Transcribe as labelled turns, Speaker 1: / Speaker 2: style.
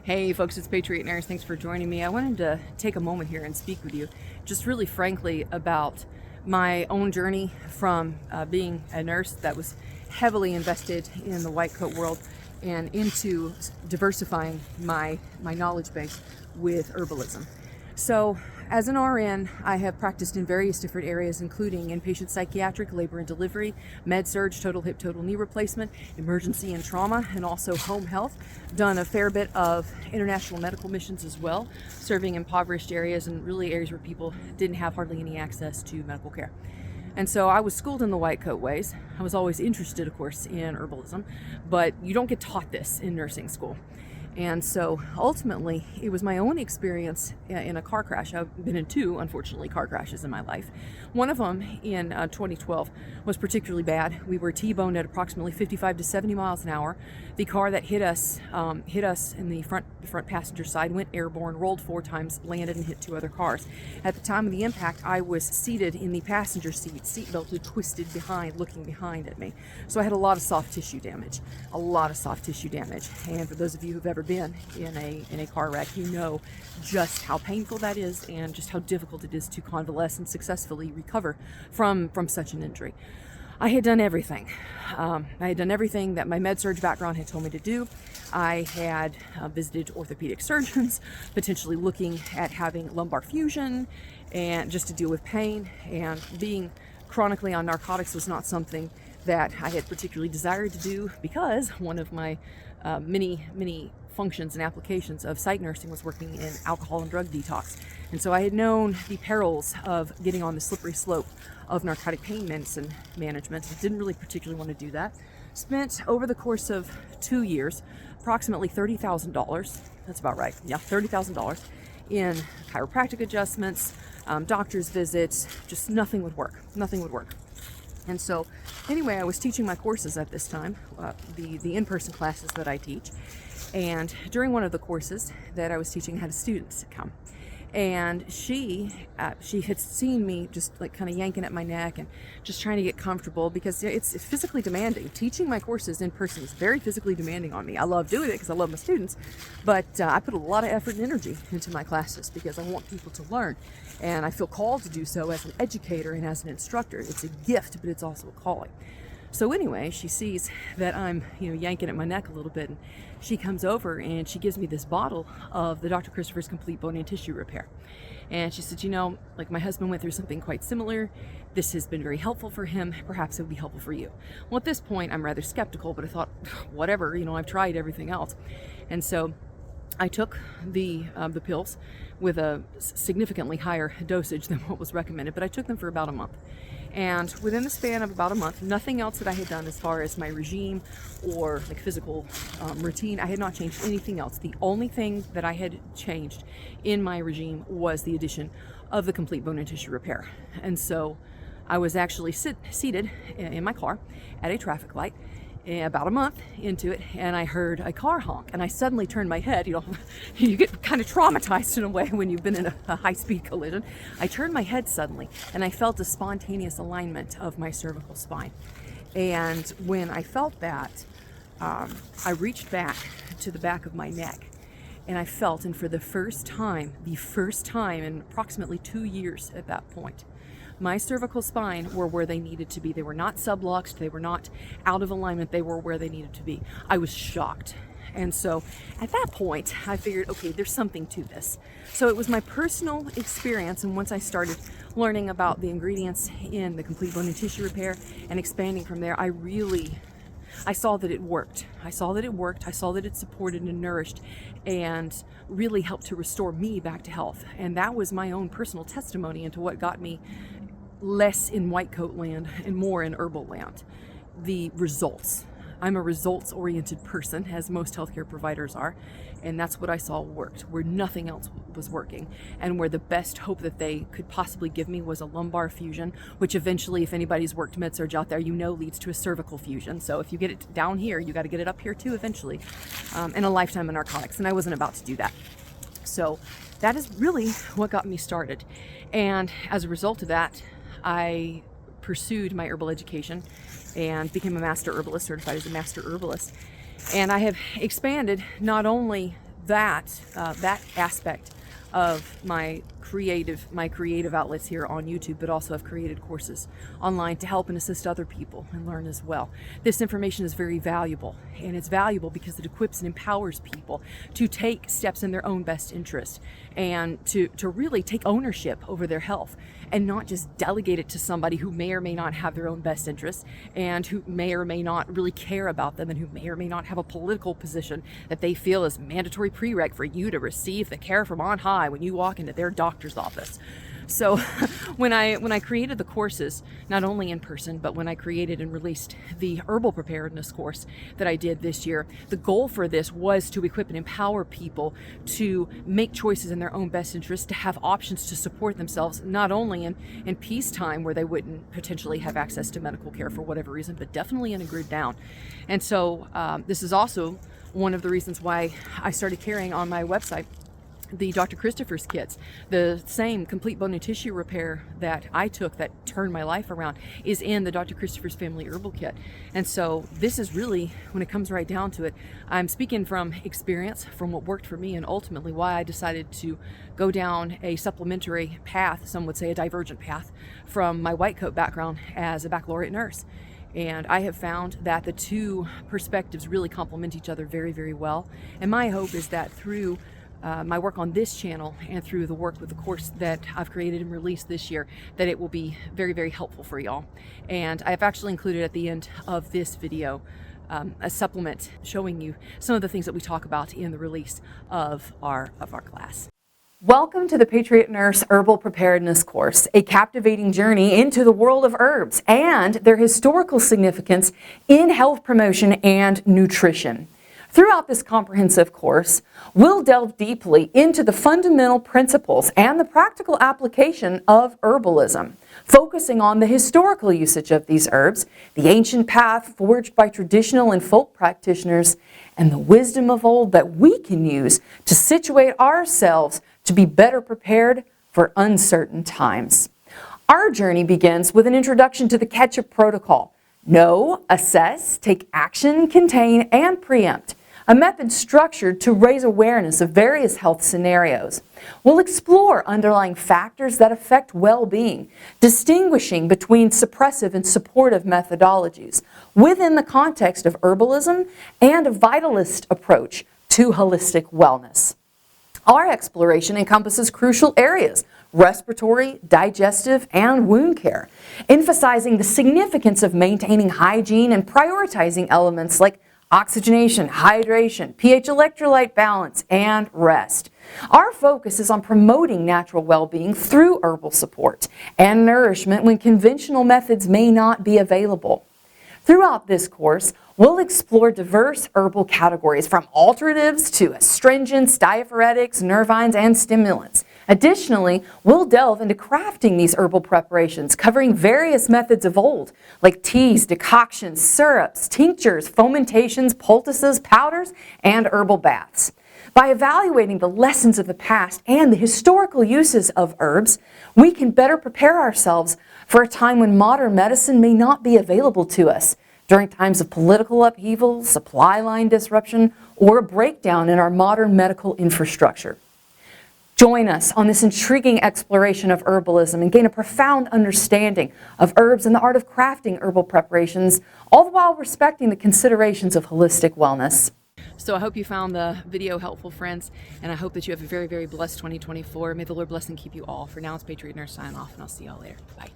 Speaker 1: Hey folks, it's Patriot Nurse. Thanks for joining me. I wanted to take a moment here and speak with you just really frankly about my own journey from being a nurse that was heavily invested in the white coat world and into diversifying my knowledge base with herbalism. So as an RN, I have practiced in various different areas, including inpatient psychiatric, labor and delivery, med surg, total hip, total knee replacement, emergency and trauma, and also home health. Done a fair bit of international medical missions as well, serving impoverished areas and really areas where people didn't have hardly any access to medical care. And so I was schooled in the white coat ways. I was always interested, of course, in herbalism, but you don't get taught this in nursing school. And so ultimately, it was my own experience in a car crash. I've been in two, unfortunately, car crashes in my life. One of them in 2012 was particularly bad. We were T-boned at approximately 55 to 70 miles an hour. The car that hit us in the front passenger side, went airborne, rolled 4 times, landed and hit 2 other cars. At the time of the impact, I was seated in the passenger seat, seatbelted, twisted behind, looking behind at me. So I had a lot of soft tissue damage, And for those of you who've ever been in a car wreck, you know just how painful that is and just how difficult it is to convalesce and successfully recover from such an injury. I had done everything. That my med-surg background had told me to do. I had visited orthopedic surgeons, potentially looking at having lumbar fusion and just to deal with pain, and being chronically on narcotics was not something that I had particularly desired to do, because one of my many functions and applications of psych nursing was working in alcohol and drug detox. And so I had known the perils of getting on the slippery slope of narcotic pain medicine management. I didn't really particularly want to do that. Spent over the course of 2 years approximately $30,000. That's about right. Yeah, $30,000 in chiropractic adjustments, doctor's visits. Just nothing would work. And so anyway, I was teaching my courses at this time, the in-person classes that I teach. And during one of the courses that I was teaching, I had a student come. And she had seen me just like kind of yanking at my neck and just trying to get comfortable, because it's physically demanding. Teaching my courses in person is very physically demanding on me. I love doing it because I love my students, but I put a lot of effort and energy into my classes because I want people to learn. And I feel called to do so as an educator and as an instructor. It's a gift, but it's also a calling. So anyway, she sees that I'm, yanking at my neck a little bit, and she comes over and she gives me this bottle of the Dr. Christopher's Complete Bone and Tissue Repair. And she said, like my husband went through something quite similar. This has been very helpful for him. Perhaps it would be helpful for you. Well, at this point, I'm rather skeptical, but I thought, whatever, I've tried everything else. And so I took the pills with a significantly higher dosage than what was recommended, but I took them for about a month. And within the span of about a month, nothing else that I had done as far as my regime or like physical routine, I had not changed anything else. The only thing that I had changed in my regime was the addition of the Complete Bone and Tissue Repair. And so I was actually seated in my car at a traffic light about a month into it, and I heard a car honk, and I suddenly turned my head. You get kind of traumatized in a way when you've been in a high-speed collision. I turned my head suddenly, and I felt a spontaneous alignment of my cervical spine. And when I felt that, I reached back to the back of my neck, and I felt, and for the first time in approximately 2 years at that point, my cervical spine were where they needed to be. They were not subluxed. They were not out of alignment. They were where they needed to be. I was shocked. And so at that point, I figured, okay, there's something to this. So it was my personal experience. And once I started learning about the ingredients in the Complete Bone and Tissue Repair and expanding from there, I saw that it worked. I saw that it supported and nourished and really helped to restore me back to health. And that was my own personal testimony into what got me less in white coat land and more in herbal land. The results. I'm a results-oriented person, as most healthcare providers are, and that's what I saw worked, where nothing else was working, and where the best hope that they could possibly give me was a lumbar fusion, which eventually, if anybody's worked med-surg out there, leads to a cervical fusion. So if you get it down here, you got to get it up here too eventually, and a lifetime of narcotics, and I wasn't about to do that. So that is really what got me started, and as a result of that, I pursued my herbal education and became a master herbalist, certified as a master herbalist. And I have expanded not only that aspect of my creative outlets here on YouTube, but also I've created courses online to help and assist other people and learn as well. This information is very valuable, and it's valuable because it equips and empowers people to take steps in their own best interest and to really take ownership over their health and not just delegate it to somebody who may or may not have their own best interests and who may or may not really care about them and who may or may not have a political position that they feel is mandatory prereq for you to receive the care from on high when you walk into their doctor's office. So when I created the courses, not only in person, but when I created and released the herbal preparedness course that I did this year, the goal for this was to equip and empower people to make choices in their own best interest, to have options to support themselves, not only in peacetime where they wouldn't potentially have access to medical care for whatever reason, but definitely in a grid down. And so this is also one of the reasons why I started carrying on my website the Dr. Christopher's kits. The same complete bone and tissue repair that I took that turned my life around is in the Dr. Christopher's Family Herbal Kit. And so this is really, when it comes right down to it, I'm speaking from experience, from what worked for me, and ultimately why I decided to go down a supplementary path, some would say a divergent path, from my white coat background as a baccalaureate nurse. And I have found that the two perspectives really complement each other very, very well. And my hope is that through my work on this channel and through the work with the course that I've created and released this year, that it will be very, very helpful for y'all. And I've actually included at the end of this video a supplement showing you some of the things that we talk about in the release of our class. Welcome to the Patriot Nurse Herbal Preparedness course, a captivating journey into the world of herbs and their historical significance in health promotion and nutrition. Throughout this comprehensive course, we'll delve deeply into the fundamental principles and the practical application of herbalism, focusing on the historical usage of these herbs, the ancient path forged by traditional and folk practitioners, and the wisdom of old that we can use to situate ourselves to be better prepared for uncertain times. Our journey begins with an introduction to the Ketchup Protocol: know, assess, take action, contain, and preempt. A method structured to raise awareness of various health scenarios. We'll explore underlying factors that affect well-being, distinguishing between suppressive and supportive methodologies within the context of herbalism and a vitalist approach to holistic wellness. Our exploration encompasses crucial areas: respiratory, digestive, and wound care, emphasizing the significance of maintaining hygiene and prioritizing elements like oxygenation, hydration, pH electrolyte balance, and rest. Our focus is on promoting natural well-being through herbal support and nourishment when conventional methods may not be available. Throughout this course, we'll explore diverse herbal categories from alternatives to astringents, diaphoretics, nervines, and stimulants. Additionally, we'll delve into crafting these herbal preparations, covering various methods of old, like teas, decoctions, syrups, tinctures, fomentations, poultices, powders, and herbal baths. By evaluating the lessons of the past and the historical uses of herbs, we can better prepare ourselves for a time when modern medicine may not be available to us, during times of political upheaval, supply line disruption, or a breakdown in our modern medical infrastructure. Join us on this intriguing exploration of herbalism and gain a profound understanding of herbs and the art of crafting herbal preparations, all the while respecting the considerations of holistic wellness. So I hope you found the video helpful, friends, and I hope that you have a very, very blessed 2024. May the Lord bless and keep you all. For now, it's Patriot Nurse signing off, and I'll see y'all later. Bye.